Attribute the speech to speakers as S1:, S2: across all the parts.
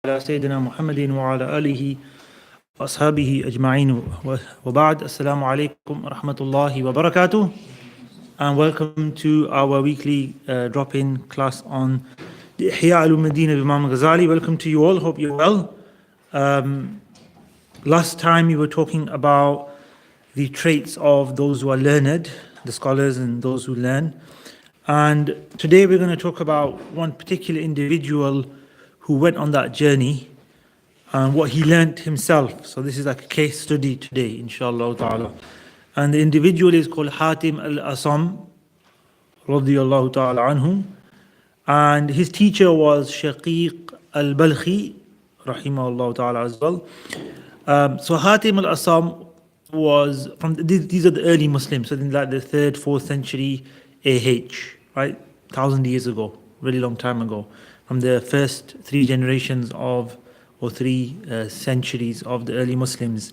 S1: سيدنا محمد وعلى آله وأصحابه أجمعين وبعد السلام عليكم ورحمة الله وبركاته, and welcome to our weekly drop-in class on the Ihya al-Medina of Imam Ghazali. Welcome to you all, hope you're well. Last time we were talking about the traits of those who are learned, the scholars and those who learn, and today we're going to talk about one particular individual who went on that journey and what he learnt himself. So this is like a case study today, inshallah ta'ala. And the individual is called Hatim Al-Asamm, radiyallahu ta'ala anhu. And his teacher was Shaqiq Al-Balkhi, rahimahullah ta'ala as well. So Hatim Al-Asamm was from, these are the early Muslims, so in like the 3rd, 4th century AH, right? 1,000 years ago, really long time ago. From the first 3 generations of, or 3 centuries of the early Muslims.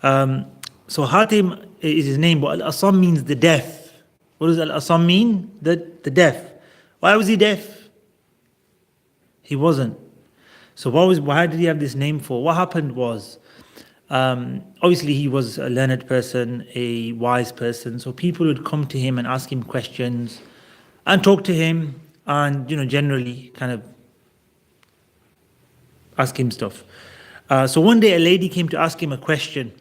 S1: So Hatim is his name, but Al-Asamm means the deaf. What does Al-Asamm mean? The deaf. Why was he deaf? He wasn't. So why did he have this name for? What happened was, obviously he was a learned person, a wise person, so people would come to him and ask him questions and talk to him and, generally kind of ask him stuff. So one day a lady came to ask him a question,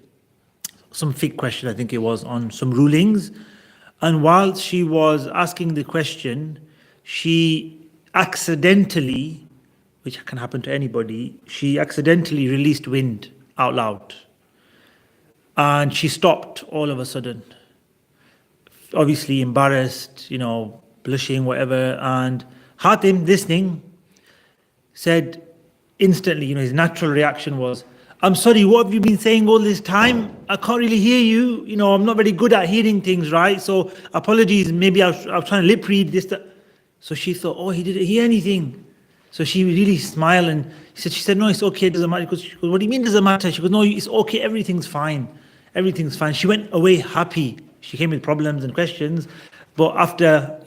S1: some fiqh question I think it was, on some rulings, and while she was asking the question, she accidentally, which can happen to anybody, she accidentally released wind out loud. And she stopped all of a sudden, obviously embarrassed, blushing, whatever. And Hatim, listening, said instantly, his natural reaction was, "I'm sorry, what have you been saying all this time? I can't really hear you. I'm not very good at hearing things, right? So apologies, maybe I was trying to lip read this, that." So she thought, oh, he didn't hear anything. So she really smiled and she said, "No, it's okay, it doesn't matter." She goes, "What do you mean it doesn't matter?" She goes, "No, it's okay, everything's fine. Everything's fine." She went away happy. She came with problems and questions, but after,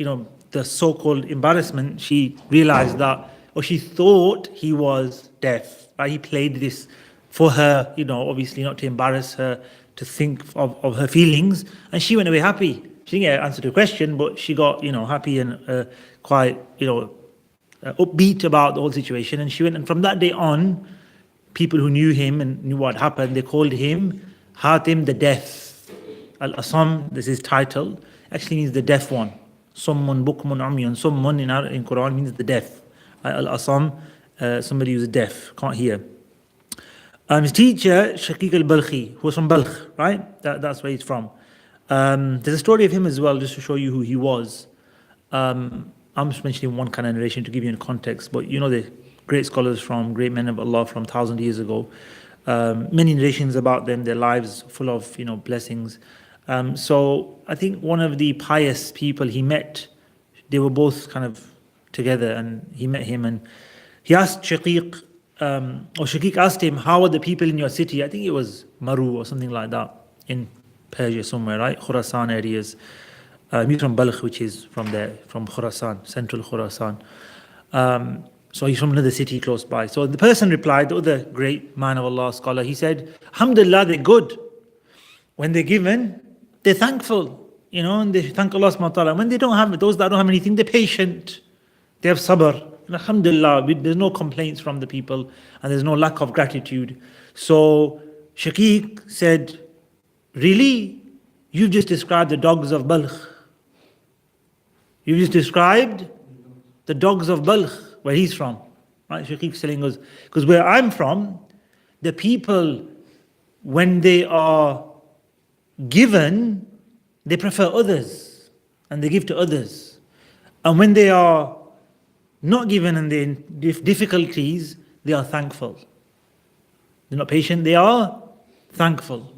S1: the so-called embarrassment, she realized that, or she thought he was deaf. Right? He played this for her, obviously not to embarrass her, to think of her feelings, and she went away happy. She didn't get an answer to a question, but she got, happy and quite, upbeat about the whole situation. And she went, and from that day on, people who knew him and knew what happened, they called him Hatim the Deaf. Al-Asamm, this is his title, actually means the deaf one. Summun, bukmun, umyun. Summun in Quran means the deaf. Al-Asamm, somebody who's deaf, can't hear. His teacher, Shaqiq al-Balkhi, who was from Balkh, right? That's where he's from. There's a story of him as well, just to show you who he was. I'm just mentioning one kind of narration to give you a context, but the great scholars from, great men of Allah from 1,000 years ago, many narrations about them, their lives full of, blessings. So I think one of the pious people he met, they were both kind of together, and he met him and he asked Shaqiq, or Shaqiq asked him, "How are the people in your city?" I think it was Maru or something like that, in Persia somewhere, right? Khurasan areas. He's from Balkh, which is from Khurasan, central Khurasan. So he's from another city close by. So the person replied, the other great man of Allah, scholar, he said, "Alhamdulillah, they're good. When they're given, they're thankful, and they thank Allah subhanahu wa ta'ala. When they don't have it, those that don't have anything, they're patient. They have sabr. And alhamdulillah, there's no complaints from the people, and there's no lack of gratitude." So Shaqiq said, "Really? You've just described the dogs of Balkh. You just described the dogs of Balkh, where he's from." Right? Shaqiq's telling us, because where I'm from, the people, when they are given, they prefer others, and they give to others. And when they are not given and they're in difficulties, they are thankful. They're not patient, they are thankful.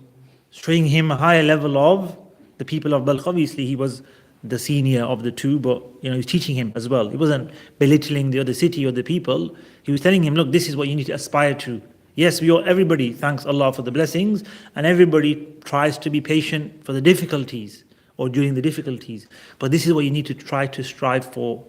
S1: Showing him a higher level of the people of Balkh. Obviously, he was the senior of the two, but he was teaching him as well. He wasn't belittling the other city or the people. He was telling him, look, this is what you need to aspire to. Yes, everybody thanks Allah for the blessings, and everybody tries to be patient for the difficulties or during the difficulties. But this is what you need to try to strive for.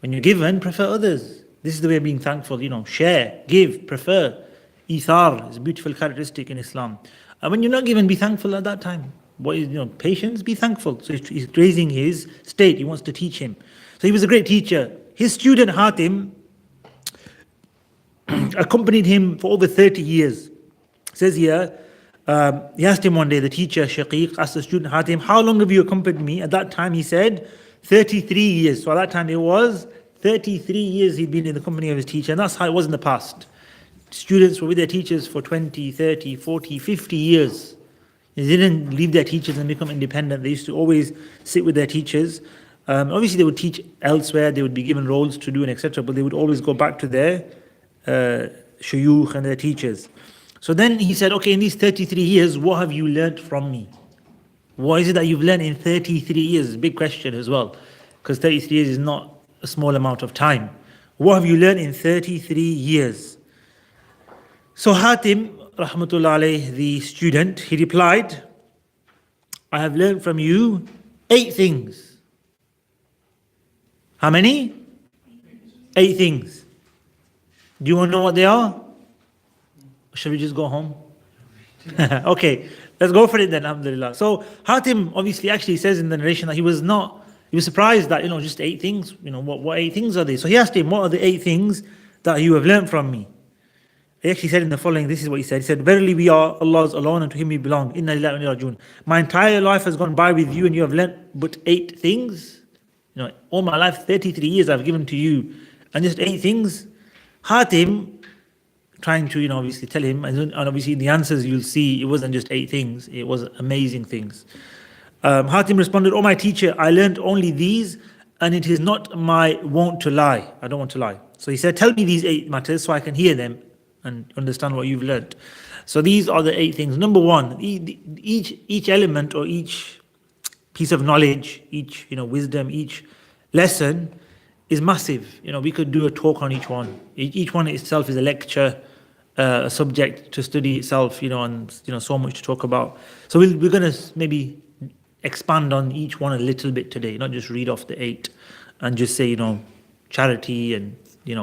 S1: When you're given, prefer others. This is the way of being thankful, share, give, prefer. Ithar is a beautiful characteristic in Islam. And when you're not given, be thankful at that time. What is, patience, be thankful. So he's raising his state, he wants to teach him. So he was a great teacher. His student Hatim accompanied him for over 30 years. It says here, he asked him one day, the teacher, Shaqiq, asked the student Hatim, how long have you accompanied me? At that time he said, 33 years. So at that time it was 33 years he'd been in the company of his teacher, and that's how it was in the past. Students were with their teachers for 20, 30, 40, 50 years. They didn't leave their teachers and become independent. They used to always sit with their teachers. Obviously they would teach elsewhere, they would be given roles to do and etc., but they would always go back to their shuyukh and their teachers. So then he said, okay, in these 33 years, what have you learnt from me? What is it that you've learned in 33 years? It's a big question as well, because 33 years is not a small amount of time. What have you learned in 33 years? So Hatim, rahmatullah alayh, the student, he replied, I have learned from you 8 things. How many? 8 things. Do you want to know what they are? Or shall we just go home? Okay, let's go for it then, alhamdulillah. So Hatim obviously actually says in the narration that he was surprised that, just 8 things, what 8 things are they? So he asked him, what are the 8 things that you have learned from me? He actually said in the following, this is what he said. He said, verily we are Allah's alone and to Him we belong. Inna lillahi wa inna ilaihi raji'un. My entire life has gone by with you and you have learnt but 8 things. All my life, 33 years I've given to you, and just 8 things. Hatim, trying to, obviously tell him, and obviously in the answers you'll see it wasn't just 8 things, it was amazing things. Hatim responded, oh my teacher, I learned only these, and it is not my wont to lie. I don't want to lie. So he said, tell me these 8 matters so I can hear them and understand what you've learned. So these are the 8 things. Number 1, each element or each piece of knowledge, each wisdom, each lesson is massive. We could do a talk on each one. Each one itself is a lecture, a subject to study itself, and so much to talk about. So we're going to maybe expand on each one a little bit today, not just read off the 8 and just say, charity and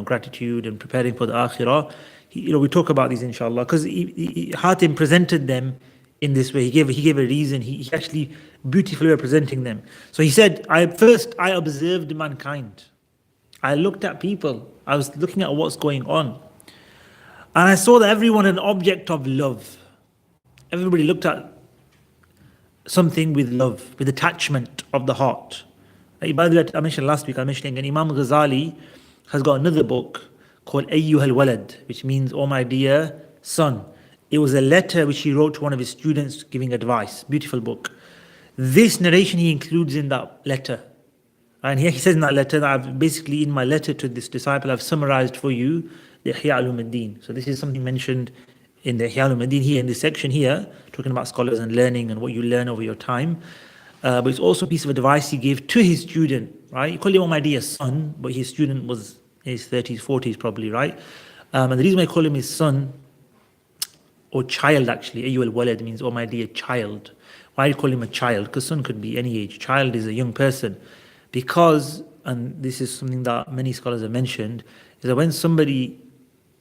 S1: gratitude and preparing for the akhirah. We talk about these inshallah, because Hatim presented them in this way. He gave a reason. He actually beautifully representing them. So he said, I observed mankind. I looked at people. I was looking at what's going on. And I saw that everyone an object of love. Everybody looked at something with love, with attachment of the heart. By the way, I mentioned last week, I mentioned again, Imam Ghazali has got another book called Ayyuhal Walad, which means, oh my dear son. It was a letter which he wrote to one of his students giving advice. Beautiful book. This narration he includes in that letter. And here he says in that letter that I've basically, in my letter to this disciple, I've summarized for you the Ihya Ulumuddin. So this is something mentioned in the Ihya Ulumuddin here, in this section here, talking about scholars and learning and what you learn over your time. But it's also a piece of advice he gave to his student, right? He called him, oh my dear son, but his student was in his 30s, 40s probably, right? And the reason I call him his son, or child actually, Ayyuhal Walad means, oh my dear child. Why do you call him a child? Because son could be any age. Child is a young person. Because, and this is something that many scholars have mentioned, is that when somebody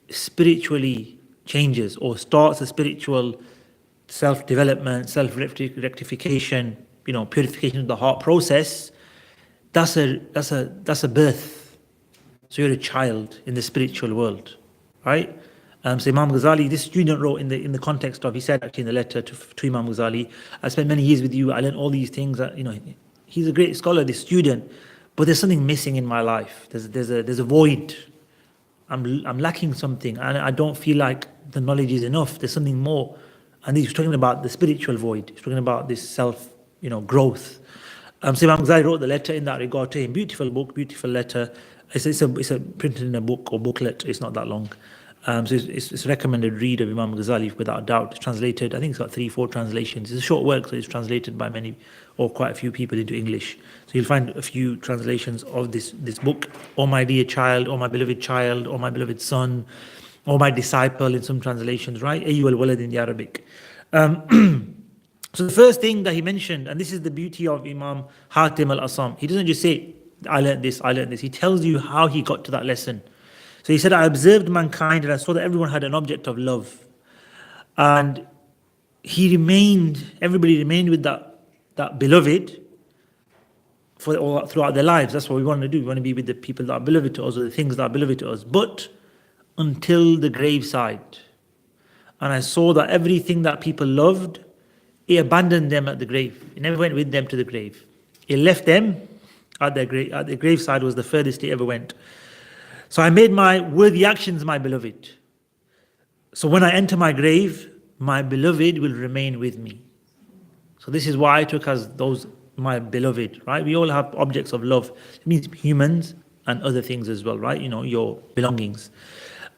S1: spiritually changes or starts a spiritual self-development, self-rectification, purification of the heart process, that's a birth. So you're a child in the spiritual world, right? So Imam Ghazali, this student wrote in the context of, he said actually in the letter to Imam Ghazali, I spent many years with you, I learned all these things, he's a great scholar, this student, but there's something missing in my life. There's a void. I'm lacking something, and I don't feel like the knowledge is enough. There's something more. And he's talking about the spiritual void. He's talking about this self, growth. So Imam Ghazali wrote the letter in that regard to him. Beautiful book, beautiful letter. It's a printed in a book or booklet. It's not that long. So it's a recommended read of Imam Ghazali without a doubt. It's translated, I think it's got 3-4 translations. It's a short work, so it's translated by many or quite a few people into English. So you'll find a few translations of this book. Oh my dear child, oh my beloved son, oh my disciple in some translations, right? Ayyuhal Walad in the Arabic. So the first thing that he mentioned, and this is the beauty of Imam Hatim Al-Asamm, he doesn't just say, I learned this. He tells you how he got to that lesson. So he said, I observed mankind and I saw that everyone had an object of love. And everybody remained with that beloved throughout their lives. That's what we want to do. We want to be with the people that are beloved to us, or the things that are beloved to us. But until the graveside. And I saw that everything that people loved, he abandoned them at the grave. He never went with them to the grave. He left them at their grave. At the graveside was the furthest he ever went. So I made my worthy actions my beloved. So when I enter my grave, my beloved will remain with me. So this is why I took as those my beloved, right? We all have objects of love. It means humans and other things as well, right? Your belongings.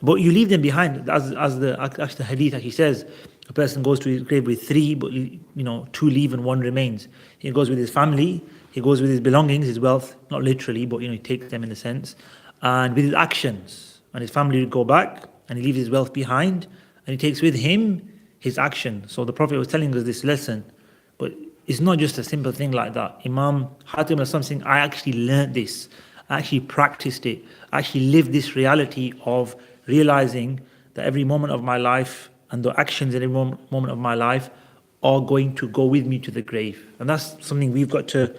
S1: But you leave them behind, as the hadith actually says, a person goes to his grave with 3, but 2 leave and 1 remains. He goes with his family, he goes with his belongings, his wealth, not literally, but he takes them in a sense, and with his actions. And his family will go back, and he leaves his wealth behind, and he takes with him his action. So the Prophet was telling us this lesson, but it's not just a simple thing like that. Imam Hatim or something, I actually learned this, I actually practiced it, I actually lived this reality of realizing that every moment of my life and the actions in every moment of my life are going to go with me to the grave. And that's something we've got to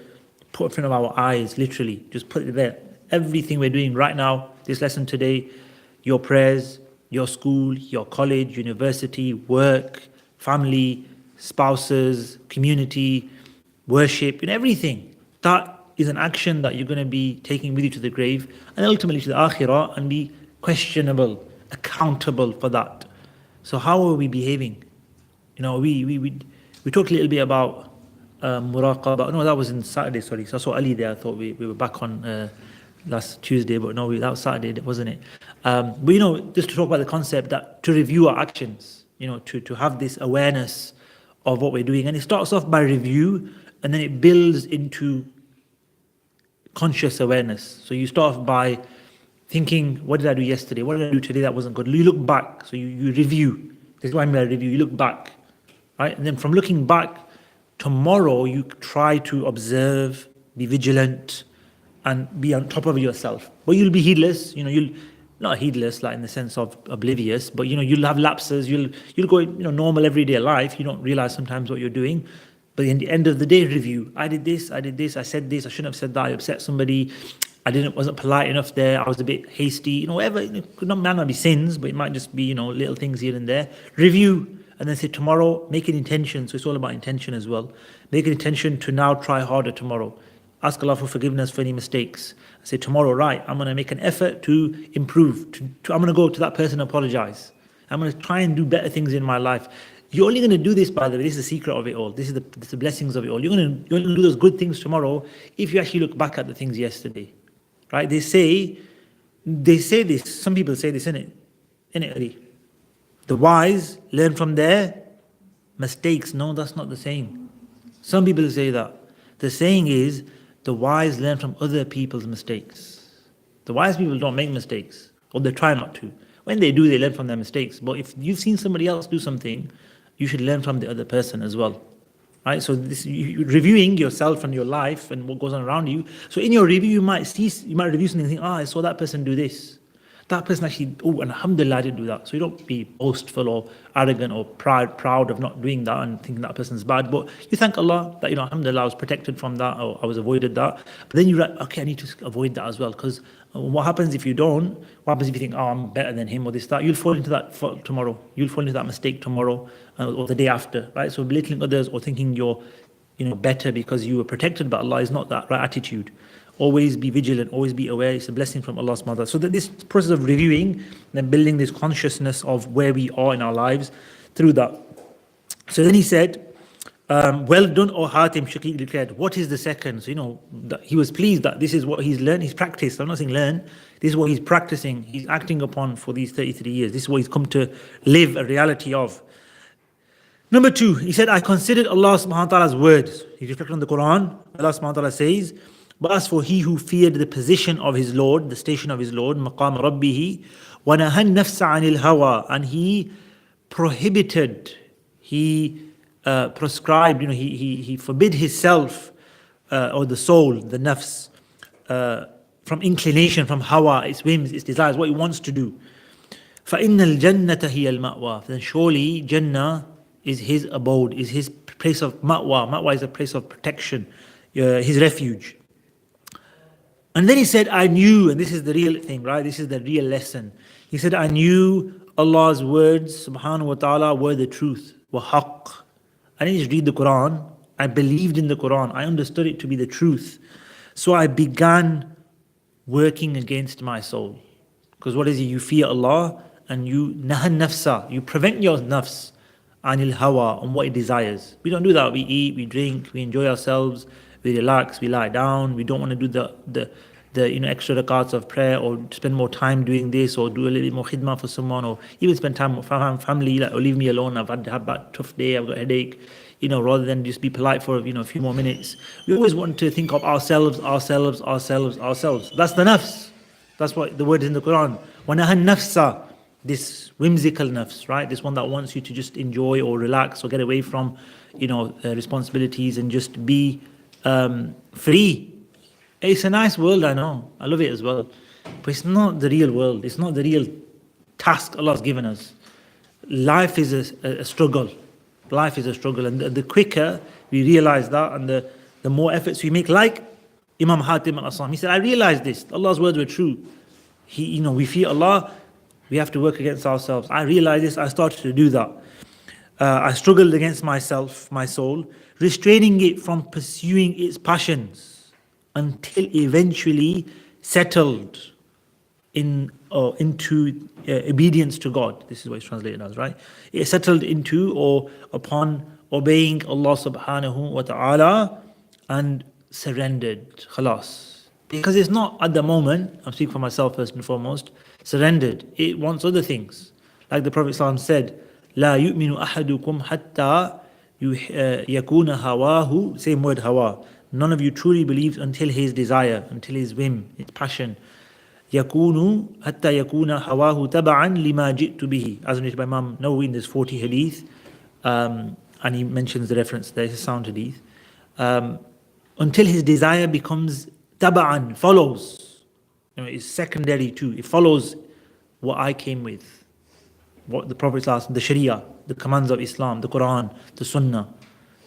S1: put in front of our eyes, literally. Just put it there. Everything we're doing right now, this lesson today, your prayers, your school, your college, university, work, family, spouses, community, worship, and everything. That is an action that you're going to be taking with you to the grave and ultimately to the akhirah, and be questionable, accountable for that. So how are we behaving? We talked a little bit about muraqabah. No, that was in Saturday, sorry. So I saw Ali there. I thought we were back on last Tuesday, but no, that was Saturday, wasn't it? But just to talk about the concept that to review our actions, to have this awareness of what we're doing. And it starts off by review, and then it builds into conscious awareness. So you start off by thinking, what did I do yesterday? What did I do today that wasn't good? You look back, so you review. This is why I mean by review. You look back, right? And then from looking back, tomorrow you try to observe, be vigilant, and be on top of yourself. But you'll be heedless. You'll not heedless like in the sense of oblivious, but you'll have lapses. You'll go normal everyday life. You don't realize sometimes what you're doing. But in the end of the day, review. I did this, I said this, I shouldn't have said that, I upset somebody, wasn't polite enough there, I was a bit hasty, whatever. It might not be sins, but it might just be, little things here and there. Review, and then say tomorrow, make an intention. So it's all about intention as well. Make an intention to now try harder tomorrow. Ask Allah for forgiveness for any mistakes. Say tomorrow, right, I'm going to make an effort to improve. I'm going to go to that person and apologize. I'm going to try and do better things in my life. You're only going to do this, by the way, this is the secret of it all. This is the blessings of it all. You're going to do those good things tomorrow if you actually look back at the things yesterday. Right? They say this, some people say this, innit? The wise learn from their mistakes. No, that's not the saying. Some people say that. The saying is, the wise learn from other people's mistakes. The wise people don't make mistakes, or they try not to. When they do, they learn from their mistakes. But if you've seen somebody else do something, you should learn from the other person as well. Right? So reviewing yourself and your life and what goes on around you. So in your review, you might review something and think, I saw that person do this. That person actually, alhamdulillah, I didn't do that. So you don't be boastful or arrogant or proud of not doing that and thinking that person's bad. But you thank Allah that, alhamdulillah, I was protected from that, or I was avoided that. But then you're like, okay, I need to avoid that as well. Because what happens if you don't? What happens if you think, I'm better than him or this, that? You'll fall into that tomorrow. You'll fall into that mistake tomorrow or the day after, right? So belittling others or thinking you're, better because you were protected by Allah is not that right attitude. Always be vigilant, always be aware. It's a blessing from Allah subhanahu wa ta'ala. So that this process of reviewing and building this consciousness of where we are in our lives through that. So then he said, well done, O Hatim, Shaqiq declared. What is the second? So, that he was pleased that this is what he's learned, he's practiced. I'm not saying learn. This is what he's practicing, he's acting upon for these 33 years. This is what he's come to live a reality of. Number 2, he said, I considered Allah subhanahu wa ta'ala's words. He reflected on the Quran. Allah subhanahu wa ta'ala says, but as for he who feared the position of his Lord, the station of his Lord, maqam rabbihi, وَنَهَى النَّفْسَ عَنِ الْهَوَىٰ, and he prohibited, he prescribed, he forbid his self or the soul, the nafs, from inclination, from hawa, its whims, its desires, what it wants to do. فَإِنَّ الْجَنَّةَ هِيَ الْمَأْوَى. Then surely Jannah is his abode, is his place of ma'wa. Ma'wa is a place of protection, his refuge. And then he said, I knew, and this is the real thing, right? This is the real lesson. He said, I knew Allah's words, subhanahu wa ta'ala, were the truth, were haqq. I didn't just read the Quran, I believed in the Quran, I understood it to be the truth. So I began working against my soul. Because what is it? You fear Allah and you nahan nafsa, you prevent your nafs anil hawa, on what it desires. We don't do that. We eat, we drink, we enjoy ourselves, we relax, we lie down. We don't want to do the extra rakats of prayer, or spend more time doing this, or do a little bit more khidmah for someone, or even spend time with family, like, or leave me alone, I've had to have a tough day, I've got a headache, rather than just be polite for a few more minutes. We always want to think of ourselves. That's the nafs. That's what the word is in the Quran. وَنَهَا النَّفْسَ, this whimsical nafs, right? This one that wants you to just enjoy or relax or get away from, responsibilities and just be free. It's a nice world, I know. I love it as well. But it's not the real world. It's not the real task Allah's given us. Life is a struggle. Life is a struggle. And the quicker we realize that, and the more efforts we make, like Imam Hatim Al-Asamm, he said, I realized this. Allah's words were true. We fear Allah, we have to work against ourselves. I realized this, I started to do that. I struggled against myself, my soul, restraining it from pursuing its passions, until eventually settled into obedience to God. This is what it's translated as, right? It settled into or upon obeying Allah subhanahu wa ta'ala and surrendered. Khalas. Because it's not at the moment, I'm speaking for myself first and foremost, surrendered. It wants other things. Like the Prophet ﷺ said, لا يؤمن أحدكم حتى يكون هواه, same word hawa. None of you truly believes until his desire, until his whim, his passion. يكون حتى يكون هواه تبعا لما جئت به. As mentioned by Imam Nawawi in this 40 hadith, and he mentions the reference there, it's a sound hadith. Until his desire becomes taba'an, follows. It's secondary too. It follows what I came with. What the Prophet asked, the Sharia, the commands of Islam, the Quran, the Sunnah.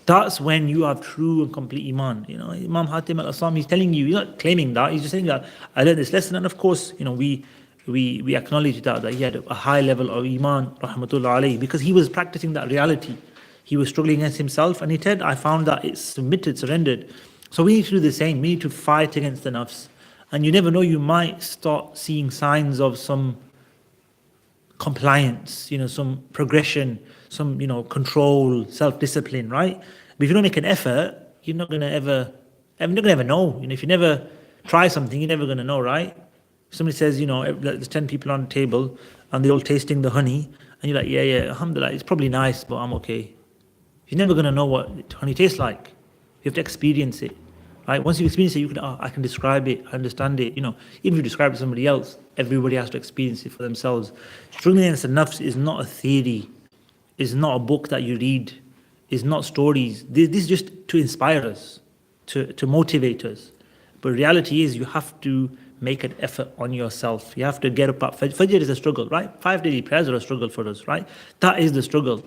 S1: That's when you have true and complete Iman. Imam Hatim Al-Asamm, he's telling you, he's not claiming that, he's just saying that I learned this lesson, and of course, we acknowledge that he had a high level of Iman, rahmatullah alayhi, because he was practicing that reality. He was struggling against himself, and he said, I found that it's submitted, surrendered. So we need to do the same. We need to fight against the nafs. And you never know, you might start seeing signs of some compliance, some progression, some, control, self-discipline, right? But if you don't make an effort, you're not going to ever know. If you never try something, you're never going to know, right? Somebody says, there's 10 people on the table and they're all tasting the honey, and you're like, yeah, alhamdulillah, it's probably nice, but I'm okay. You're never going to know what honey tastes like. You have to experience it, right? Once you experience it, I can describe it, I understand it. Even if you describe it to somebody else, everybody has to experience it for themselves. Struggling against the nafs is not a theory. It's not a book that you read. It's not stories. This is just to inspire us, to motivate us. But reality is, you have to make an effort on yourself. You have to get up. Fajr is a struggle, right? 5 daily prayers are a struggle for us, right? That is the struggle.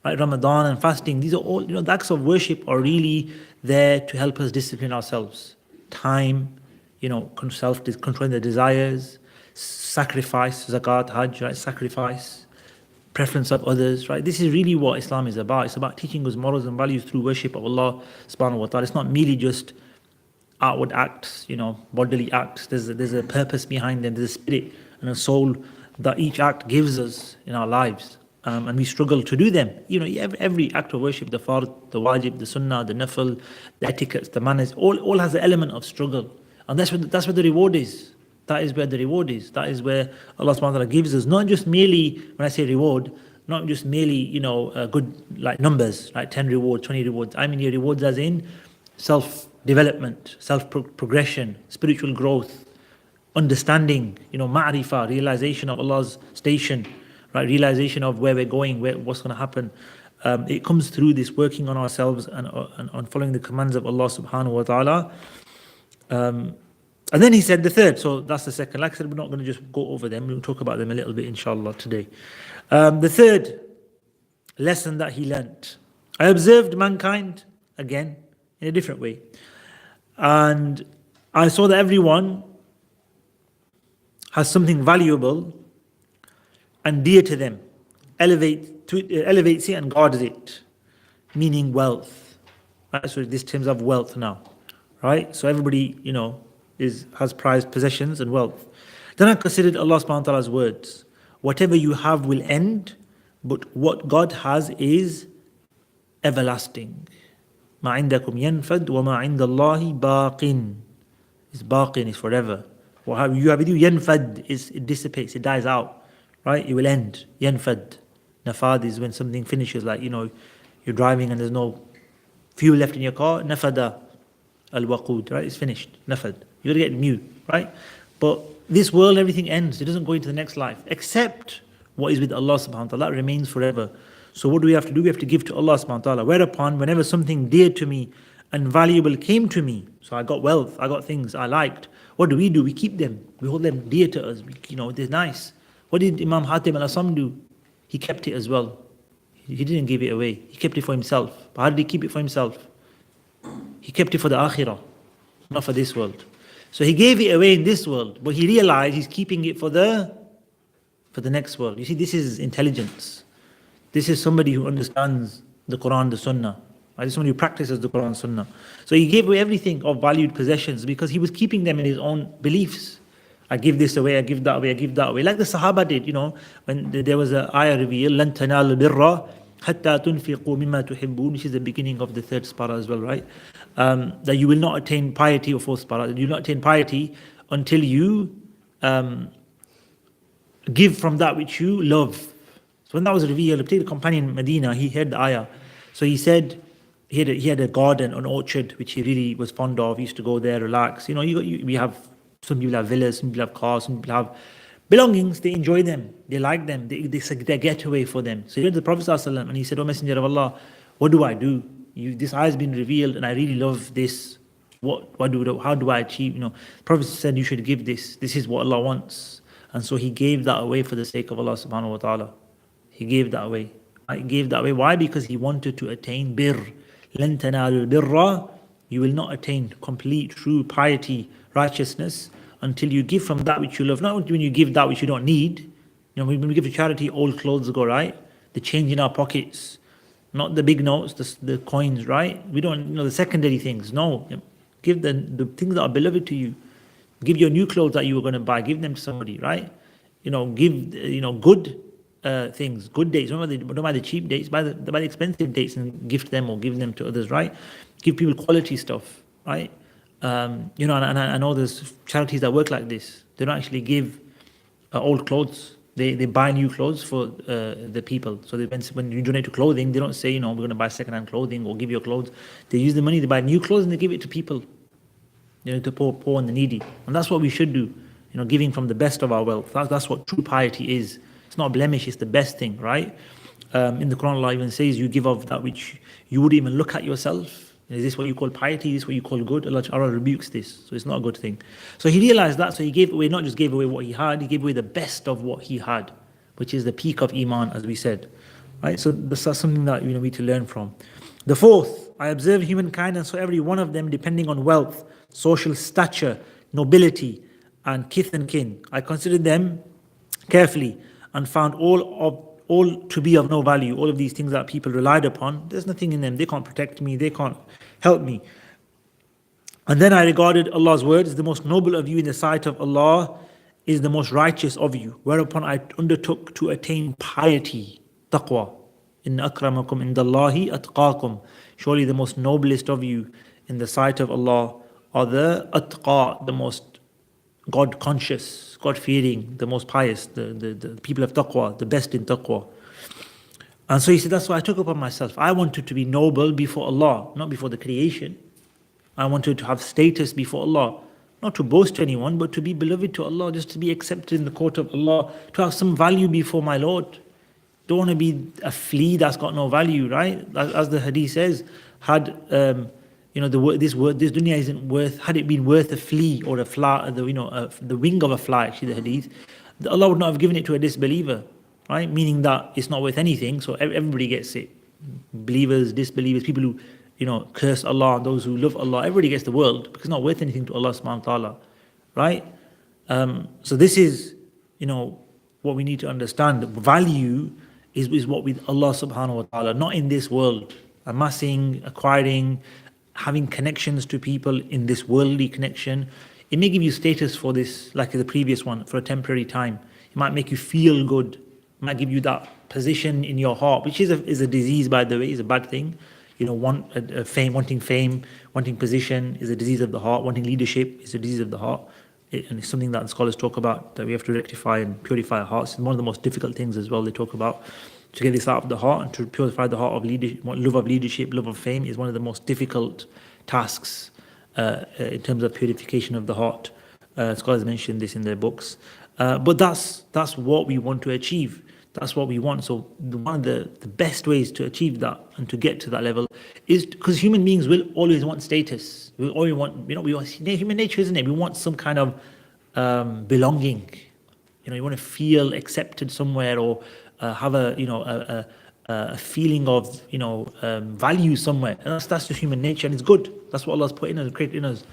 S1: Right, Ramadan and fasting, these are all, the acts of worship are really there to help us discipline ourselves. Time, controlling the desires, sacrifice, zakat, hajj, right, sacrifice, preference of others, right? This is really what Islam is about. It's about teaching us morals and values through worship of Allah subhanahu wa ta'ala. It's not merely just outward acts, bodily acts. There's a purpose behind them. There's a spirit and a soul that each act gives us in our lives. And we struggle to do them. Every act of worship, the fard, the wajib, the sunnah, the nafil, the etiquettes, the manners, all has an element of struggle. And that's where the reward is. That is where the reward is. That is where Allah subhanahu wa ta'ala gives us, not just merely, when I say reward, not just merely, good like numbers, like 10 rewards, 20 rewards. I mean your rewards as in self-development, self-progression, spiritual growth, understanding, ma'rifah, realization of Allah's station, right? Realization of where we're going, what's going to happen. It comes through this working on ourselves and on following the commands of Allah subhanahu wa ta'ala. And then he said the third, so that's the second. Like I said, we're not going to just go over them, we'll talk about them a little bit, inshallah, today. The third lesson that he learnt: I observed mankind, again, in a different way. And I saw that everyone has something valuable and dear to them, elevates it and guards it, meaning wealth. Right? So this terms of wealth now, right? So everybody, has prized possessions and wealth. Then I considered Allah subhanahu wa ta'ala's words: whatever you have will end, but what God has is everlasting. ما عندكم ينفد وما عند الله باق. It's baqin, it's forever. What you have with you, yanfad, it dissipates, it dies out, right? It will end. Yanfad. Nafad is when something finishes, like, you're driving and there's no fuel left in your car. Nafada al-waqud, right? It's finished. Nafad. You gotta get new, right? But this world, everything ends. It doesn't go into the next life, except what is with Allah subhanahu wa ta'ala remains forever. So what do we have to do? We have to give to Allah subhanahu wa ta'ala. Whereupon, whenever something dear to me and valuable came to me, so I got wealth, I got things I liked, what do? We keep them. We hold them dear to us. They're nice. What did Imam Hatim Al-Asamm do? He kept it as well. He didn't give it away. He kept it for himself. But how did he keep it for himself? He kept it for the akhirah, not for this world. So he gave it away in this world, but he realized he's keeping it for the next world. You see, this is intelligence. This is somebody who understands the Quran, the Sunnah. Right? This is somebody who practices the Quran, Sunnah. So he gave away everything of valued possessions because he was keeping them in his own beliefs. I give this away, I give that away, I give that away. Like the Sahaba did, when there was an ayah revealed, لَن تَنَالُوا الْبِرَّ حَتَّى تُنْفِقُوا مِمَّا تُحِبُّونَ, which is the beginning of the third spara as well, right? That you will not attain piety, or fourth spara, you will not attain piety until you give from that which you love. So when that was revealed, a particular companion in Medina, he heard the ayah. So he said, he had a garden, an orchard, which he really was fond of. He used to go there, relax. We have, some people have villas, some people have cars, some people have belongings. They enjoy them, they like them, they getaway for them. So he went to the Prophet ﷺ and he said, "O Messenger of Allah, what do I do? This ayah has been revealed and I really love this. How do I achieve?" The Prophet said, "You should give this. This is what Allah wants." And so he gave that away for the sake of Allah subhanahu wa ta'ala. He gave that away. He gave that away. Why? Because he wanted to attain birr. لَن تَنَالُوا الْبِرَّ. You will not attain complete, true piety, righteousness, until you give from that which you love. Not when you give that which you don't need. When we give to charity, old clothes go, right? The change in our pockets. Not the big notes, the coins, right? We don't, the secondary things. No. Give the things that are beloved to you. Give your new clothes that you were going to buy. Give them to somebody, right? Give, good things, good dates. Don't buy the cheap dates, buy the expensive dates and gift them or give them to others, right? Give people quality stuff, right? And I know there's charities that work like this. They don't actually give old clothes. They buy new clothes for the people. So when you donate to clothing, they don't say, we're going to buy second-hand clothing or give your clothes. They use the money, they buy new clothes and they give it to people, to poor and the needy. And that's what we should do, giving from the best of our wealth. That's what true piety is. It's not a blemish, it's the best thing, right? In the Quran, Allah even says, you give of that which you wouldn't even look at yourself. Is this what you call piety? Is this what you call good? Allah rebukes this, so it's not a good thing. So he realized that, so he gave away, not just gave away what he had, he gave away the best of what he had, which is the peak of Iman, as we said. Right? So that's something that we need to learn from. The fourth, I observed humankind and saw every one of them depending on wealth, social stature, nobility, and kith and kin. I considered them carefully and found all to be of no value. All of these things that people relied upon, there's nothing in them. They can't protect me, they can't help me. And then I regarded Allah's words: the most noble of you in the sight of Allah is the most righteous of you. Whereupon I undertook to attain piety, taqwa. Inna akramakum indallahi atqakum. Surely the most noblest of you in the sight of Allah are the atqa, the most God conscious, God fearing, the most pious, the people of taqwa, the best in taqwa. And so he said, that's why I took upon myself. I wanted to be noble before Allah, not before the creation. I wanted to have status before Allah, not to boast to anyone, but to be beloved to Allah, just to be accepted in the court of Allah, to have some value before my Lord. Don't want to be a flea that's got no value, right? As the hadith says, had this dunya isn't worth, had it been worth a flea or a fly, the wing of a fly, actually, the hadith, Allah would not have given it to a disbeliever, right? Meaning that it's not worth anything, so everybody gets it. Believers, disbelievers, people who, curse Allah, those who love Allah, everybody gets the world because it's not worth anything to Allah subhanahu wa ta'ala, right? So this is, what we need to understand. Value is what with Allah subhanahu wa ta'ala, not in this world. Amassing, acquiring, having connections to people in this worldly connection. It may give you status for this, like the previous one, for a temporary time. It might make you feel good. It might give you that position in your heart, which is a disease, by the way, is a bad thing. Wanting fame, wanting position is a disease of the heart. Wanting leadership is a disease of the heart. And it's something that the scholars talk about, that we have to rectify and purify our hearts. It's one of the most difficult things as well they talk about. To get this out of the heart and to purify the heart of leadership, love of leadership, love of fame is one of the most difficult tasks in terms of purification of the heart. Scholars mention this in their books. But that's what we want to achieve. That's what we want. So one of the best ways to achieve that and to get to that level is because human beings will always want status. We always want, human nature, isn't it? We want some kind of belonging. You want to feel accepted somewhere or have a feeling of value somewhere. And that's the human nature, and it's good. That's what Allah's put in us, created in us.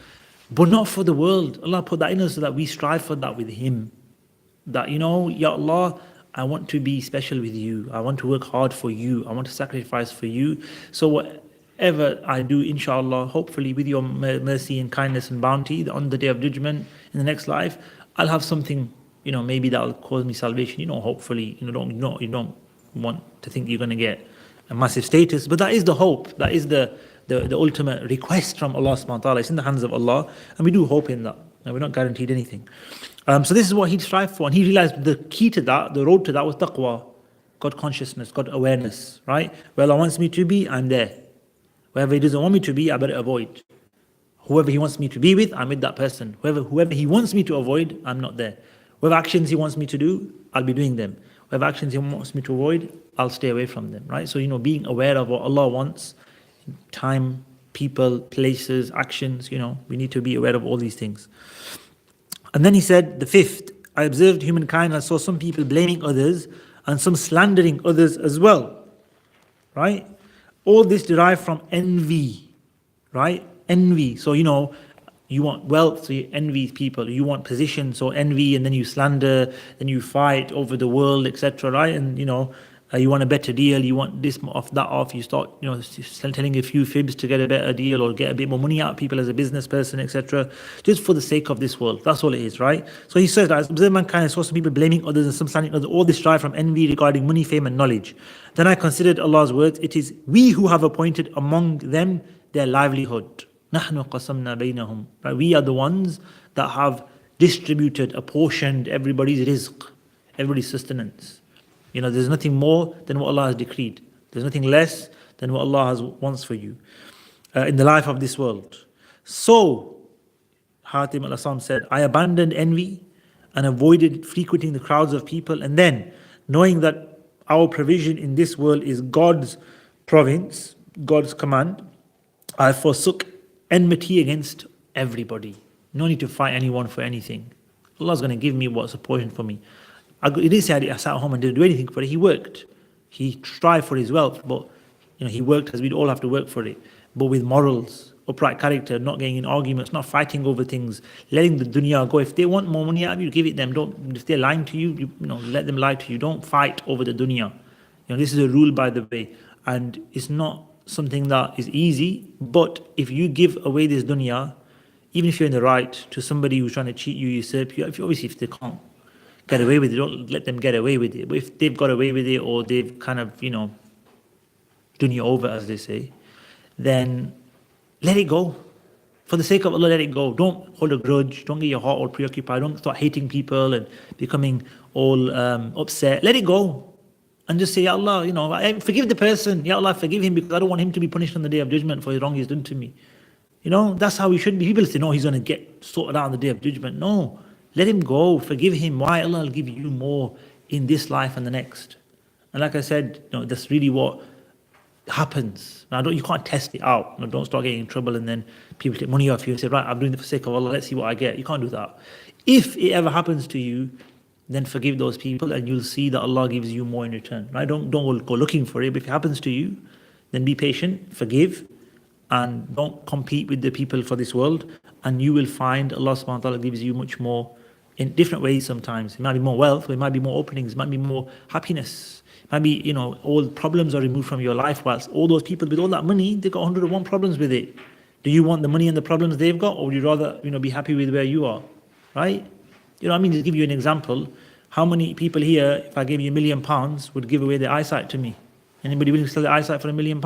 S1: But not for the world. Allah put that in us so that we strive for that with Him. That, Ya Allah, I want to be special with you. I want to work hard for you. I want to sacrifice for you. So whatever I do, inshallah, hopefully with your mercy and kindness and bounty, on the day of judgment, in the next life, I'll have something, maybe that'll cause me salvation. Hopefully, you don't want to think you're going to get a massive status, but that is the hope. That is the ultimate request from Allah subhanahu wa ta'ala. It's in the hands of Allah, and we do hope in that. And we're not guaranteed anything. So this is what he'd strive for, and he realized the key to that, the road to that was taqwa, God consciousness, God awareness, right? Where Allah wants me to be, I'm there. Wherever He doesn't want me to be, I better avoid. Whoever He wants me to be with, I'm with that person. Whoever He wants me to avoid, I'm not there. Whatever actions He wants me to do, I'll be doing them. Whatever actions He wants me to avoid, I'll stay away from them, right? So, being aware of what Allah wants, time, people, places, actions, we need to be aware of all these things. And then he said, the fifth, I observed humankind, I saw some people blaming others and some slandering others as well, right? All this derived from envy, right? Envy. So, you want wealth, so you envy people. You want position, so envy, and then you slander, then you fight over the world, etc., right? And, you want a better deal, you want this off, that off, you start, telling a few fibs to get a better deal or get a bit more money out of people as a business person, etc., just for the sake of this world. That's all it is, right? So he says, I observed mankind, I saw some people blaming others and some slandering others, all this strive from envy regarding money, fame, and knowledge. Then I considered Allah's words, it is we who have appointed among them their livelihood. نَحْنُ قَسَمْنَا بَيْنَهُمْ. Right? We are the ones that have distributed, apportioned everybody's rizq, everybody's sustenance. There's nothing more than what Allah has decreed. There's nothing less than what Allah wants for you in the life of this world. So, Hatim Al-Asamm said, I abandoned envy and avoided frequenting the crowds of people. And then, knowing that our provision in this world is God's province, God's command, I forsook enmity against everybody. No need to fight anyone for anything. Allah's going to give me what's apportioned for me. He didn't say I sat at home and didn't do anything for it. He worked. He strived for his wealth, but he worked as we'd all have to work for it. But with morals, upright character, not getting in arguments, not fighting over things, letting the dunya go. If they want more money out of you, give it them. Don't. If they're lying to you, let them lie to you. Don't fight over the dunya. This is a rule, by the way, and it's not something that is easy. But if you give away this dunya, even if you're in the right, to somebody who's trying to cheat you, usurp you, obviously if they can't get away with it, don't let them get away with it. But if they've got away with it, or they've kind of, dunya over, as they say, then let it go. For the sake of Allah, let it go. Don't hold a grudge. Don't get your heart all preoccupied. Don't start hating people and becoming all upset. Let it go. And just say, Ya Allah, I forgive the person. Ya Allah, forgive him, because I don't want him to be punished on the day of judgment for his wrong he's done to me. That's how we should be. People say, no, he's going to get sorted out on the day of judgment. No. Let him go, forgive him. Why? Allah will give you more in this life and the next. And like I said, that's really what happens. Now, you can't test it out. Now, don't start getting in trouble and then people take money off you and say, right, I'm doing it for the sake of Allah, let's see what I get. You can't do that. If it ever happens to you, then forgive those people and you'll see that Allah gives you more in return. Right? Don't go looking for it, but if it happens to you, then be patient, forgive, and don't compete with the people for this world, and you will find Allah subhanahu wa ta'ala gives you much more in different ways sometimes. It might be more wealth, it might be more openings, it might be more happiness. It might be, all problems are removed from your life, whilst all those people with all that money, they got 101 problems with it. Do you want the money and the problems they've got, or would you rather, be happy with where you are? Right? To give you an example, how many people here, if I gave you £1 million, would give away their eyesight to me? Anybody willing to sell their eyesight for £1 million?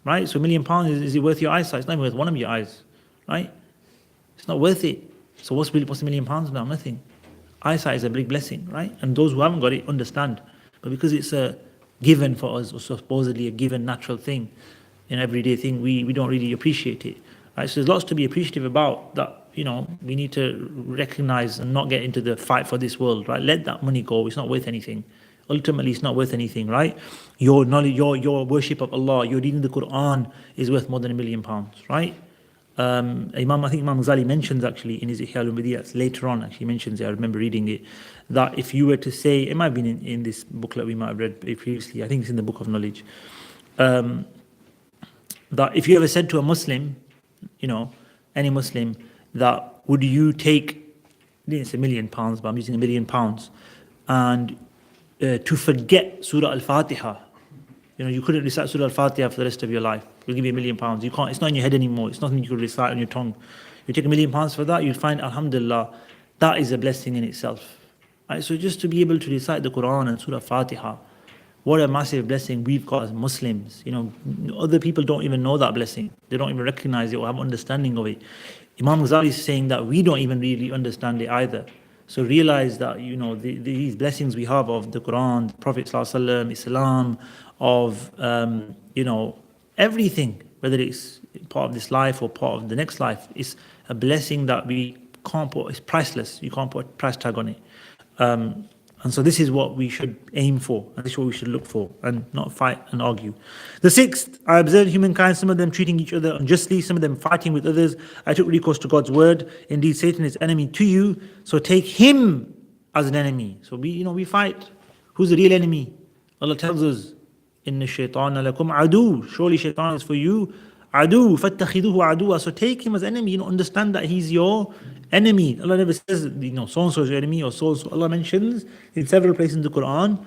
S1: Right? So £1 million, is it worth your eyesight? It's not even worth one of your eyes. Right? It's not worth it. So what's £1 million now? Nothing. Eyesight is a big blessing, right? And those who haven't got it understand. But because it's a given for us, or supposedly a given natural thing, an everyday thing, we don't really appreciate it. Right? So there's lots to be appreciative about that. We need to recognize and not get into the fight for this world, right? Let that money go. It's not worth anything. Ultimately, it's not worth anything, right? Your knowledge, your worship of Allah, your reading the Quran is worth more than £1 million, right? I think Imam Ghazali mentions actually in his Ihya al-Ulumuddin, later on actually mentions it, I remember reading it, that if you were to say, it might have been in this booklet we might have read previously, I think it's in the Book of Knowledge, that if you ever said to a Muslim, any Muslim, that would you take, it's £1 million, but I'm using £1 million, and to forget Surah Al-Fatiha, you couldn't recite Surah Al-Fatiha for the rest of your life. We'll give you £1 million. You can't. It's not in your head anymore. It's nothing you could recite on your tongue. You take £1 million for that, you'll find, alhamdulillah, that is a blessing in itself. Right? So just to be able to recite the Quran and Surah Fatiha, what a massive blessing we've got as Muslims. Other people don't even know that blessing. They don't even recognize it or have understanding of it. Imam Ghazali is saying that we don't even really understand it either. So realize that, these blessings we have of the Quran, the Prophet ﷺ, Islam, of, everything, whether it's part of this life or part of the next life, is a blessing that we can't put, it's priceless. You can't put a price tag on it. And so this is what we should aim for, and this is what we should look for, and not fight and argue. The sixth, I observed humankind, some of them treating each other unjustly, some of them fighting with others. I took recourse to God's word. Indeed, Satan is enemy to you, so take him as an enemy. So we fight. Who's the real enemy? Allah tells us, Inna shaytana lakum adu. Surely shaitan is for you. Adu, fattakhiduhu aduwa. So take him as enemy. Understand that he's your enemy. Allah never says, so-and-so is your enemy or so-and-so. Allah mentions in several places in the Quran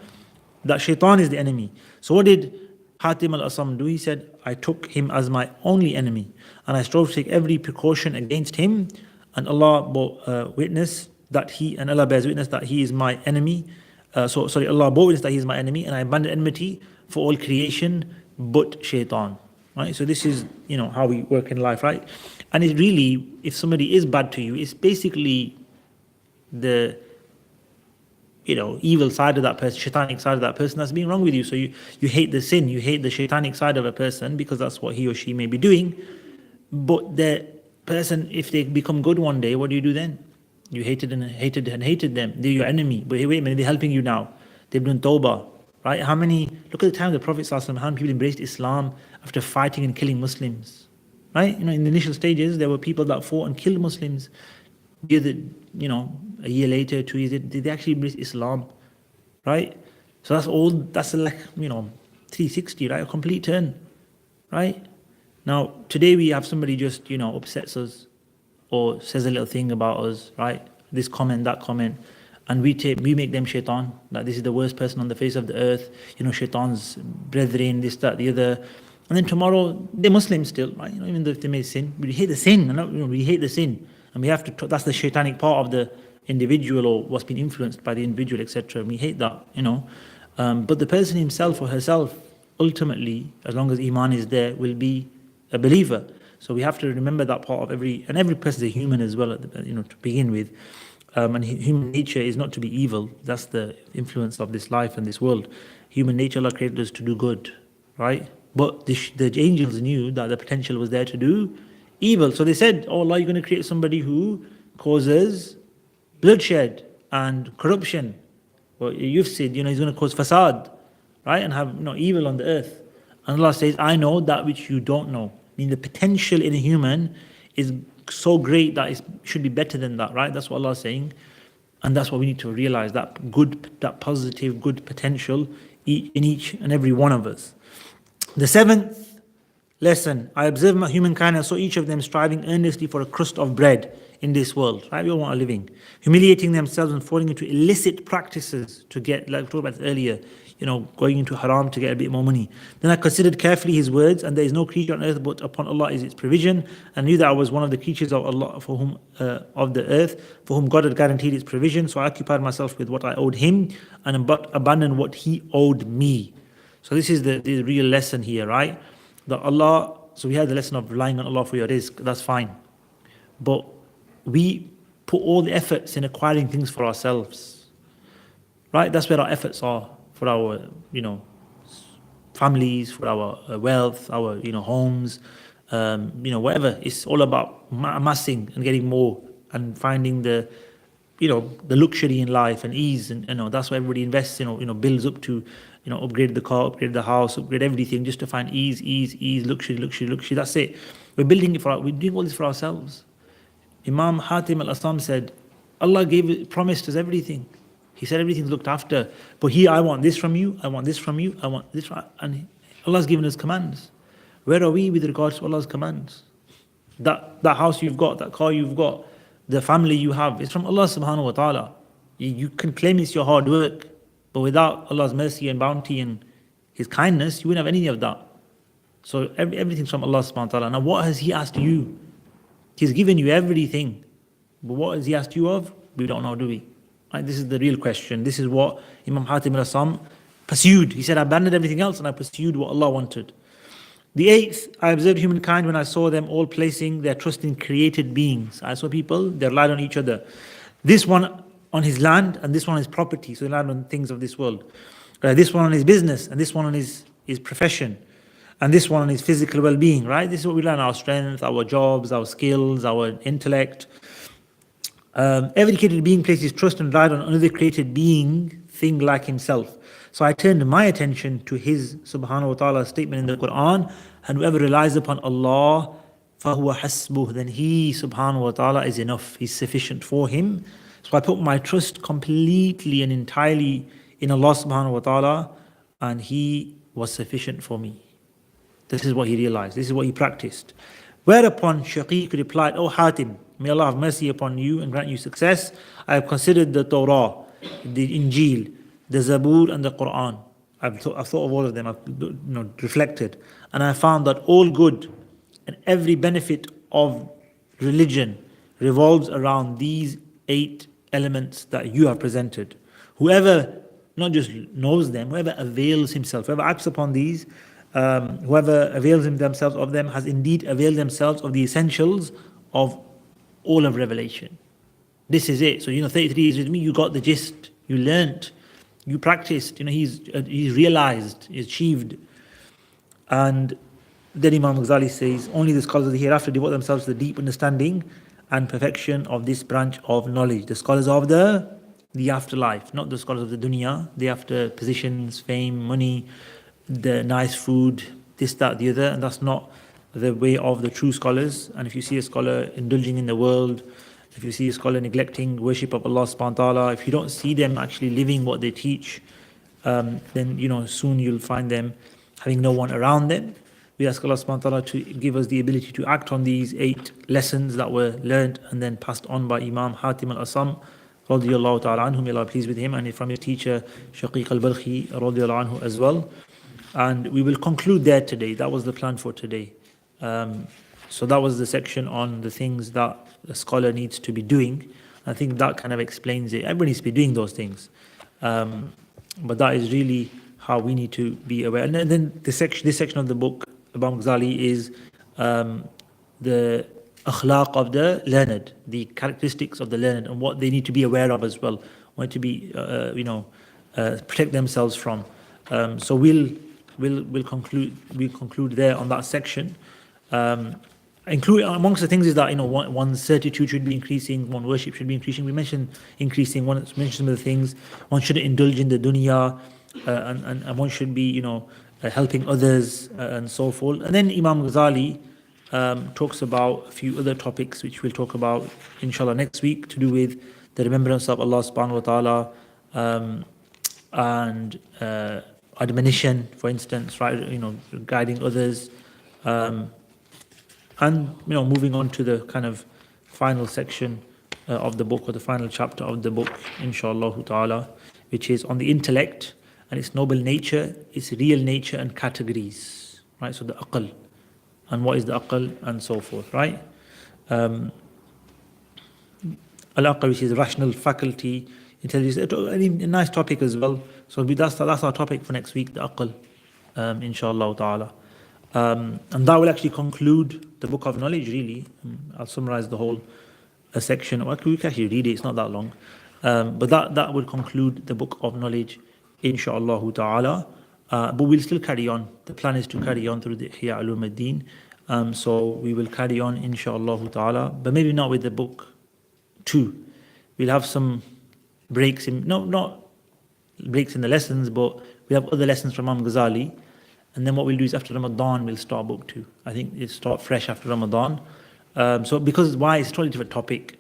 S1: that shaitan is the enemy. So what did Hatim Al-Asamm do? He said, I took him as my only enemy and I strove to take every precaution against him, and Allah bore witness that Allah bears witness that he is my enemy. Allah bore witness that he is my enemy, and I abandoned enmity for all creation but shaitan. Right? So this is, how we work in life, right? And it really, if somebody is bad to you, it's basically the, evil side of that person, shaitanic side of that person that's being wrong with you. So you hate the sin, you hate the shaitanic side of a person because that's what he or she may be doing. But the person, if they become good one day, what do you do then? You hated them. They're your enemy. But wait a minute, they're helping you now. They've done tawbah. Right? Look at the time of the Prophet ﷺ, how many people embraced Islam after fighting and killing Muslims. Right? In the initial stages, there were people that fought and killed Muslims. A year later, 2 years later, they actually embraced Islam. Right? So that's like, 360, right? A complete turn. Right? Now, today we have somebody just, upsets us or says a little thing about us, right? This comment, that comment. And we make them shaitan, that this is the worst person on the face of the earth, shaitan's brethren, this, that, the other. And then tomorrow, they're Muslims still, right? Even though if they made sin, we hate the sin, we hate the sin. And we have to, that's the shaitanic part of the individual or what's been influenced by the individual, etc. We hate that, But the person himself or herself, ultimately, as long as Iman is there, will be a believer. So we have to remember that part of every person is a human as well, to begin with. And human nature is not to be evil. That's the influence of this life and this world. Human nature, Allah created us to do good, right? But the angels knew that the potential was there to do evil. So they said, oh Allah, you're going to create somebody who causes bloodshed and corruption. Well, you've said, he's going to cause fasad, right? And have evil on the earth. And Allah says, I know that which you don't know. Meaning the potential in a human is so great that it should be better than that, right? That's what Allah is saying. And that's what we need to realize, that good, that positive, good potential in each and every one of us. The seventh lesson, I observed my humankind and saw each of them striving earnestly for a crust of bread in this world, right? We all want a living. Humiliating themselves and falling into illicit practices to get, like we talked about earlier, going into haram to get a bit more money. Then I considered carefully his words, and there is no creature on earth but upon Allah is its provision. And knew that I was one of the creatures of Allah for whom of the earth, for whom God had guaranteed its provision. So I occupied myself with what I owed him and abandoned what he owed me. So this is the real lesson here, right? That Allah, so we had the lesson of relying on Allah for your rizq, that's fine. But we put all the efforts in acquiring things for ourselves, right? That's where our efforts are, for our, families, for our wealth, our, homes, whatever. It's all about amassing and getting more and finding the luxury in life and ease, and that's why everybody invests, builds up to, upgrade the car, upgrade the house, upgrade everything just to find ease, luxury. That's it. We're doing all this for ourselves. Imam Hatim Al-Asamm said, Allah promised us everything. He said everything's looked after. But here, I want this from you, I want this from you, I want this from, and Allah's given us commands. Where are we with regards to Allah's commands? That house you've got, that car you've got, the family you have, it's from Allah subhanahu wa ta'ala. You can claim it's your hard work, but without Allah's mercy and bounty and His kindness, you wouldn't have any of that. So everything's from Allah subhanahu wa ta'ala. Now what has He asked you? He's given you everything. But what has He asked you of? We don't know, do we? Right? This is the real question. This is what Imam Hatim Al-Asamm pursued. He said, I abandoned everything else and I pursued what Allah wanted. The eighth, I observed humankind when I saw them all placing their trust in created beings. I saw people, they relied on each other. This one on his land and this one on his property. So they relied on things of this world. This one on his business and this one on his profession. And this one on his physical well-being, right? This is what we learn, our strength, our jobs, our skills, our intellect. Every created being places trust and relied on another created being, thing like himself. So I turned my attention to His subhanahu wa ta'ala statement in the Quran, and whoever relies upon Allah, فَهُوَ حَسْبُهُ, then He subhanahu wa ta'ala is enough, He's sufficient for him. So I put my trust completely and entirely in Allah subhanahu wa ta'ala, and He was sufficient for me. This is what he realized, this is what he practiced. Whereupon Shaqiq replied, O Hatim, may Allah have mercy upon you and grant you success. I have considered the Torah, the Injil, the Zabur and the Quran. I've thought of all of them, I've reflected. And I found that all good and every benefit of religion revolves around these 8 elements that you have presented. Whoever not just knows them, whoever avails himself, whoever acts upon these, whoever avails themselves of them has indeed availed themselves of the essentials of all of revelation. This is it. So 33 years with me, you got the gist, you learnt, you practiced, he's realized, he's achieved. And then Imam Ghazali says, only the scholars of the hereafter devote themselves to the deep understanding and perfection of this branch of knowledge. The scholars of the afterlife, not the scholars of the dunya, the after positions, fame, money, the nice food, this, that, the other, and that's not the way of the true scholars. And if you see a scholar indulging in the world, if you see a scholar neglecting worship of Allah subhanahu wa ta'ala, if you don't see them actually living what they teach, then soon you'll find them having no one around them. We ask Allah subhanahu wa ta'ala to give us the ability to act on these 8 lessons that were learned and then passed on by Imam Hatim Al-Asamm radiyallahu ta'ala anhu, may Allah be pleased with him, and from his teacher Shaqiq al-Balkhi radiyallahu anhu as well. And we will conclude there today. That was the plan for today. So that was the section on the things that a scholar needs to be doing. I think that kind of explains it. Everybody needs to be doing those things. But that is really how we need to be aware. And then this section of the book about Ghazali is the akhlaq of the learned, the characteristics of the learned and what they need to be aware of as well, what to be, protect themselves from. So we'll conclude there on that section. Include amongst the things is that one's certitude should be increasing, one's worship should be increasing. We mentioned increasing. One mentioned some of the things. One shouldn't indulge in the dunya. and one should be, helping others and so forth. And then Imam Ghazali talks about a few other topics which we'll talk about inshallah next week, to do with the remembrance of Allah subhanahu wa ta'ala, and admonition, for instance, right? Guiding others, and moving on to the kind of final section of the book, or the final chapter of the book, inshallah ta'ala, which is on the intellect and its noble nature, its real nature and categories, right? So the aql, and what is the aql, and so forth, right? Al-aql, which is rational faculty, intelligence, a nice topic as well. So that's our topic for next week, the aql, inshallah ta'ala. And that will actually conclude the book of knowledge, really. I'll summarize the whole section. We can actually read it, it's not that long. But that will conclude the book of knowledge, inshallah ta'ala. But we'll still carry on. The plan is to carry on through the Ihya Ulumuddin. So we will carry on, inshallah ta'ala, but maybe not with the book 2. We'll have some breaks not breaks in the lessons, but we have other lessons from Imam Ghazali. And then what we'll do is after Ramadan, we'll start book 2. I think it'll start fresh after Ramadan. So because why? It's a totally different topic.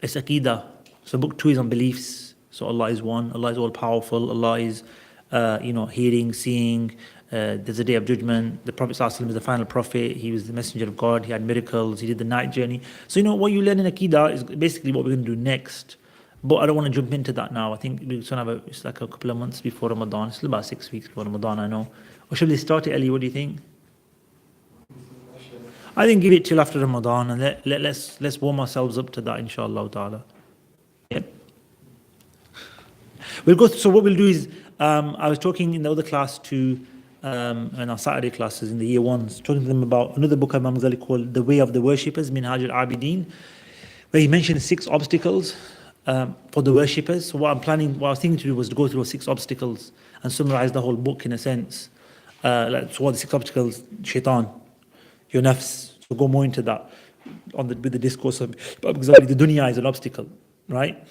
S1: It's Aqidah. So book 2 is on beliefs. So Allah is one. Allah is all powerful. Allah is, hearing, seeing. There's a day of judgment. The Prophet ﷺ is the final prophet. He was the messenger of God. He had miracles. He did the night journey. So what you learn in Aqidah is basically what we're going to do next. But I don't want to jump into that now. I think we're going to have it's like a couple of months before Ramadan. It's still about 6 weeks before Ramadan, I know. Or should we start it early? What do you think? I think give it till after Ramadan, and let's warm ourselves up to that, inshallah ta'ala. Yeah. We'll go through, so what we'll do is, I was talking in the other class to, in our Saturday classes in the year ones, talking to them about another book of Imam Ghazali called The Way of the Worshippers, Minhaj al-Abidin, where he mentioned 6 obstacles for the worshippers. So what I was thinking to do was to go through those 6 obstacles and summarize the whole book in a sense. So what are the 6 obstacles? Shaitan, your nafs. So go more into that with the discourse of Ghazali. The dunya is an obstacle, right?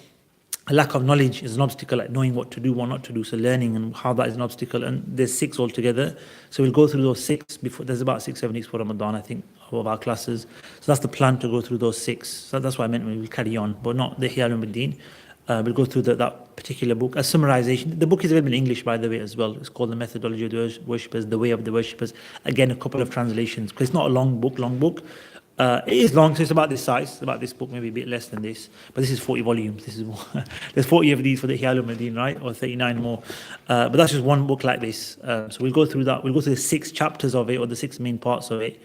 S1: A lack of knowledge is an obstacle, like knowing what to do, what not to do. So learning and how that is an obstacle. And there's 6 altogether. So we'll go through those 6 before. There's about 6-7 weeks for Ramadan, I think, of our classes. So that's the plan, to go through those 6. So that's what I meant when we'll carry on, but not the Ihya Ulumuddin. We'll go through that particular book. A summarization. The book is available in English, by the way, as well. It's called The Methodology of the Worshippers, The Way of the Worshippers. Again, a couple of translations, because it's not a long book. It is long, so it's about this size. It's about this book, maybe a bit less than this. But this is 40 volumes. This is there's 40 of these for the Ihya Ulumuddin, right? Or 39 more. But that's just one book like this. So we'll go through that. We'll go through the 6 chapters of it, or the 6 main parts of it,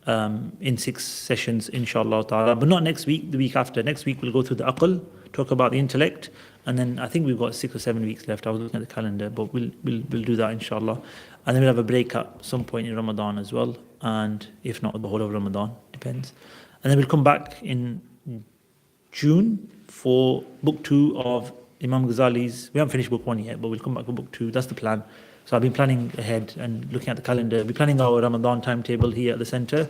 S1: in 6 sessions, inshallah ta'ala. But not next week, the week after. Next week we'll go through the aql, talk about the intellect, and then I think we've got 6 or 7 weeks left. I was looking at the calendar, but we'll do that, inshallah. And then we'll have a break at some point in Ramadan as well, and if not the whole of Ramadan, depends. And then we'll come back in June for book 2 of Imam Ghazali's. We haven't finished book 1 yet, but we'll come back for book 2. That's the plan. So I've been planning ahead and looking at the calendar. We're planning our Ramadan timetable here at the center,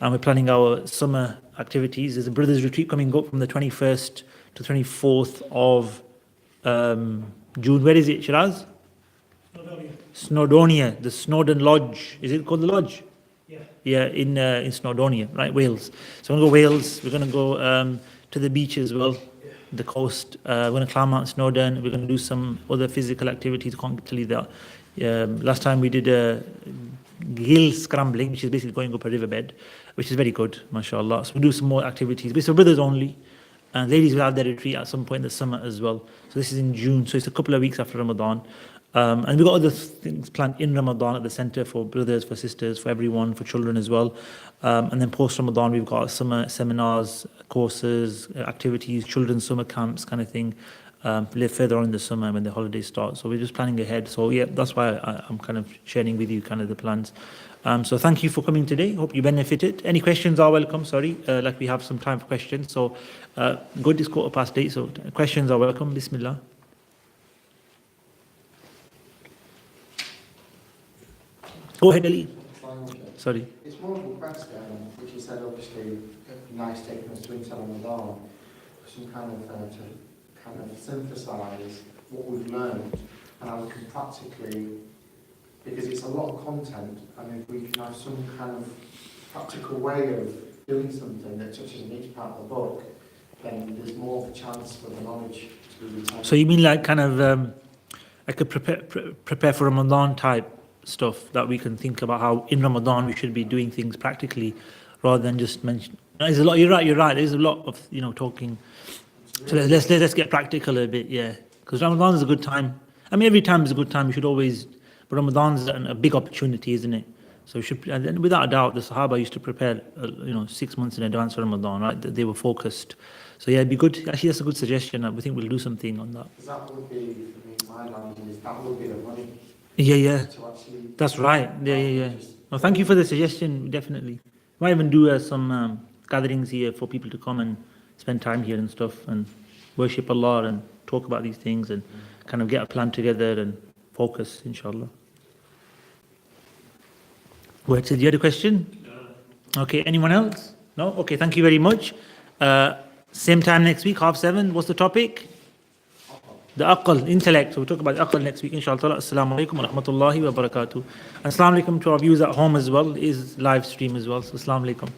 S1: and we're planning our summer activities. There's a brothers retreat coming up from the 21st to 24th of June. Where is it, Shiraz? Snowdonia, the Snowdon Lodge. Is it called the Lodge? Yeah, in Snowdonia, right, Wales. So we're going to go Wales. We're going to go to the beach as well, the coast. We're going to climb Mount Snowdon. We're going to do some other physical activities. Can't tell you that. Last time we did a hill scrambling, which is basically going up a riverbed, which is very good, mashallah. So we'll do some more activities. But it's for brothers only. And ladies will have their retreat at some point in the summer as well. So this is in June. So it's a couple of weeks after Ramadan. And we've got other things planned in Ramadan at the center for brothers, for sisters, for everyone, for children as well. And then post Ramadan, we've got summer seminars, courses, activities, children's summer camps kind of thing. Live further on in the summer when the holidays start. So we're just planning ahead. So yeah, that's why I'm kind of sharing with you kind of the plans. So thank you for coming today. Hope you benefited. Any questions are welcome. Sorry, like we have some time for questions. So good, it's 8:15. So questions are welcome. Bismillah. Go ahead, Ali. Sorry.
S2: It's more of a question, which you said obviously it'd be nice taking us to into Ramadan, some kind of to kind of synthesize what we've learned and how we can practically, because it's a lot of content, and if we can have some kind of practical way of doing something that touches on each part of the book, then there's more of a chance for the knowledge to be retained.
S1: So you mean like kind of I could prepare for Ramadan type stuff, that we can think about how in Ramadan we should be doing things practically rather than just mention. There's a lot. You're right. There's a lot of talking. So let's get practical a bit, yeah. Because Ramadan is a good time. I mean, every time is a good time. You should always. But Ramadan is a big opportunity, isn't it? So we should, and without a doubt, the Sahaba used to prepare, 6 months in advance for Ramadan, right? They were focused. So yeah, it'd be good. Actually, that's a good suggestion. I think we'll do something on that.
S2: Because that would be, my language is that would be the money.
S1: Yeah.
S2: To actually.
S1: That's right. Yeah. No, thank you for the suggestion. Definitely. Might even do some gatherings here for people to come and spend time here and stuff and worship Allah and talk about these things and kind of get a plan together and focus, inshallah. Wait, so you had a question? No. Okay, anyone else? No? Okay, thank you very much. Same time next week, 7:30. What's the topic? The aql, intellect. So we'll talk about the aql next week, inshallah. Assalamu alaikum wa rahmatullahi wa barakatuh. Assalamu alaikum to our viewers at home as well. It is live stream as well. So assalamu alaikum.